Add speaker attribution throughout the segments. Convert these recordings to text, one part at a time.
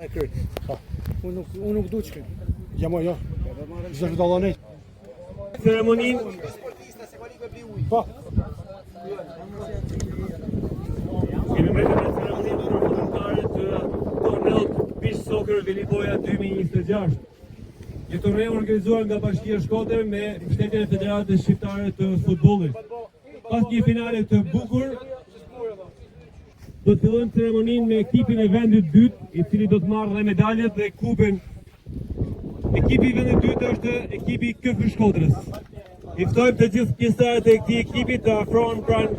Speaker 1: E kryt. Unë nuk du që kënë. Ja mo, jo. Zërë dallonit.
Speaker 2: Ceremonin.
Speaker 1: Po.
Speaker 2: Kemi mbetur në ceremoninë përfundimtare të torneut Beach Soccer Velipoja 2026. Një torneo organizuar nga Bashkia e Shkodër me mbështetjen e Federatës Shqiptare të Futbollit. Pas një finale të bukur, do të fillojmë ceremoninë me ekipin e vendit dytë, i cili do të marrë dhe medaljet dhe kupën. Ekipi i vendit dytë është ekipi KF Shkodrës. I ftojmë të gjithë pjesëtarët e këtij ekipi të afrohen pranë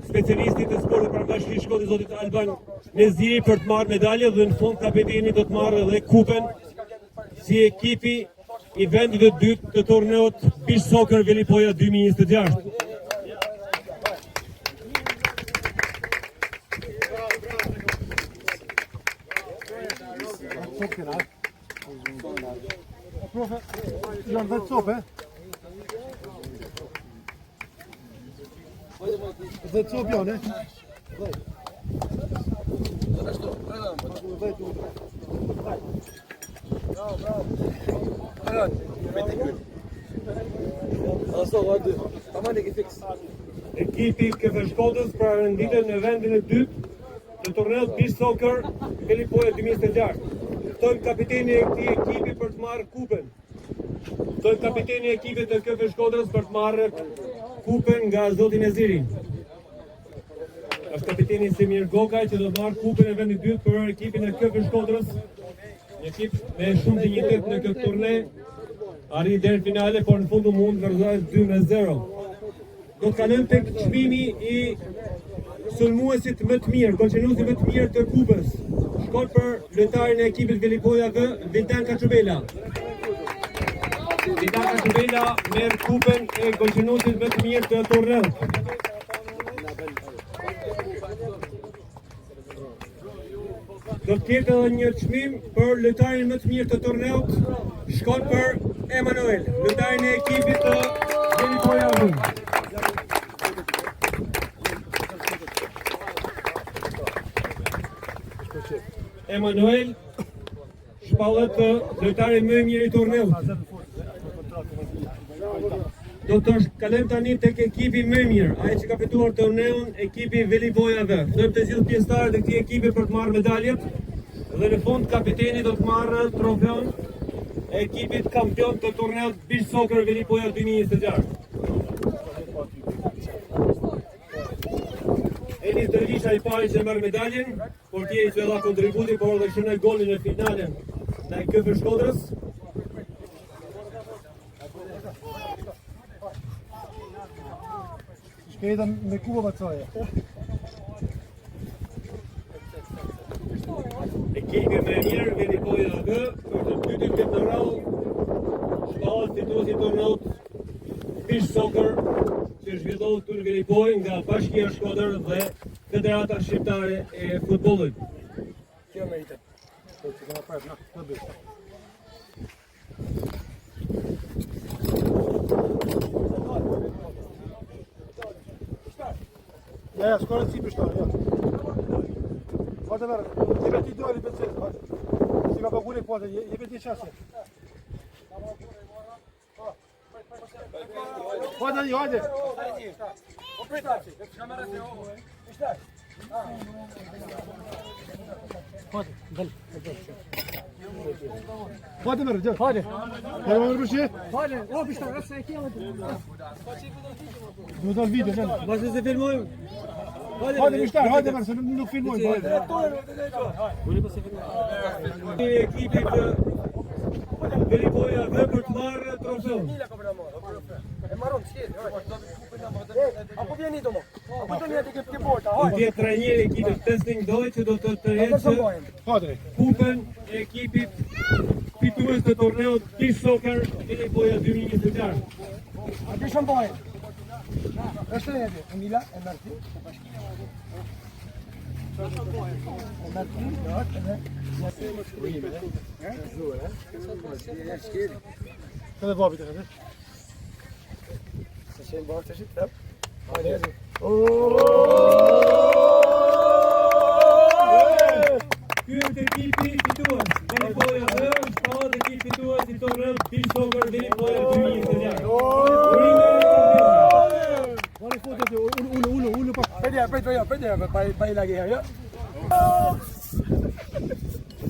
Speaker 2: specialistit të sportit pranë Bashkisë Shkodrës, zotit Alban Neziri, për të marrë medalje dhe në fund kapiteni do të marrë edhe kupën si ekipi i vendit të dytë të torneut Beach Soccer Velipoja 2026.
Speaker 1: Profe, janë vetë copë, Dhe copë janë,
Speaker 2: Ekipi KF Shkodrës pra renditet në vendin e dytë të torneut Beach Soccer Velipoja 2026. Ftojmë kapiteni e këtij ekipi për të marrë kupën. Ftojmë kapiteni e ekipit të KF Shkodrës për të marrë kupën nga zoti Neziri. Është kapiteni Semir Gokaj që do të marrë kupën e vendit dytë për ekipin e KF Shkodrës. Një ekip me shumë dinjitet në këtë turne. Arri deri në finale, por në fund u mund vërtetë 2-0. Do të kalojmë tek çmimi i sulmuesit më të mirë, golçenuesit më të mirë të kupës. Shkon për lojtarin e ekipit Velipoja V, Vildan Kaçubela. Vildan Kaçubela merr kupën e golçenuesit më të mirë të torneut. Do të ketë edhe një çmim për lojtarin më të mirë të torneut, shkon për Emanuel, lojtarin e ekipit të Velipoja V. Emanuel shpallet lojtari më i mirë i torneut. Do të kalojmë tani tek ekipi më i mirë, ai që ka fituar torneun, ekipi Velipoja V. Ftojmë të gjithë pjesëtarët e këtij ekipi për të marrë medaljet dhe në fund kapiteni do të marrë trofeun e ekipit kampion të torneut Beach Soccer Velipoja 2026. Enis Dërgjisha i pari që merr medaljen, portieri që dha kontributin, por edhe shënoi golin në finalen ndaj KF Shkodrës.
Speaker 1: Shkejta me kuba bacaje.
Speaker 2: Ekipi më i mirë Velipoja V për të dytin këtë në radhë shpallet fituesi i torneut Beach Soccer që zhvillohet këtu në Velipojë nga Bashkia e Shkodër dhe Federata Shqiptare e Futbollit.
Speaker 1: Kjo meritet. Po që kena prap, na, të bëj. Ja, shkore të si pështarë, ja. Vajte verë, jebe ti dojri për qëtë, vajte. Si ka përgullit po atë, jebe ti qasje. Vajte, vajte. Vajte, dal. Vajte verë, gjë. Vajte. Vajte më rëshje? Vajte, o pështarë, rësë e kjellë. Do dal video, gjë.
Speaker 2: Vazhdo se filmojmë.
Speaker 1: Hajde mishtar, hajde mërë, se nuk filmojmë, hajde.
Speaker 2: Ekipit Velipoja V për të marrë trofeun.
Speaker 3: Apo vjeni do mo? Apo do njëti këtë borta,
Speaker 2: Do tjetë trajneri ekipit Testing Doj që do të tërheqë kupën e ekipit fitues të torneut Beach Soccer Velipoja 2026.
Speaker 3: A di shumë bojnë? Është të njëti, Emila, e mërti. E mërti,
Speaker 1: Këtë babit e këtë?
Speaker 3: Se shenë bërë të shqipë, tëpë.
Speaker 2: Ky është ekipi fitues. Velipoja dhe shkallët ekip fitues i torneut Beach Soccer Velipoja 2026.
Speaker 1: Guarda il foto, uno,
Speaker 3: Vediamo, fai la gara, ja?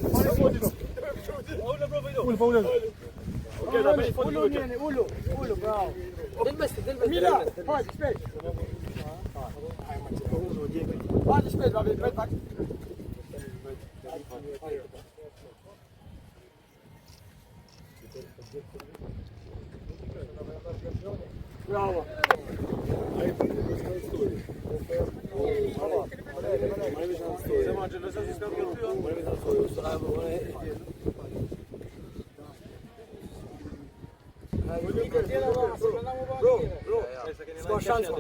Speaker 1: guarda il foto. Uno, Paolo. Ok, dai, per il foto.
Speaker 3: Ulo, bravo. Mila, vai, specie. Vai, specie, vai. Bravo. Bro, s'ka shansa.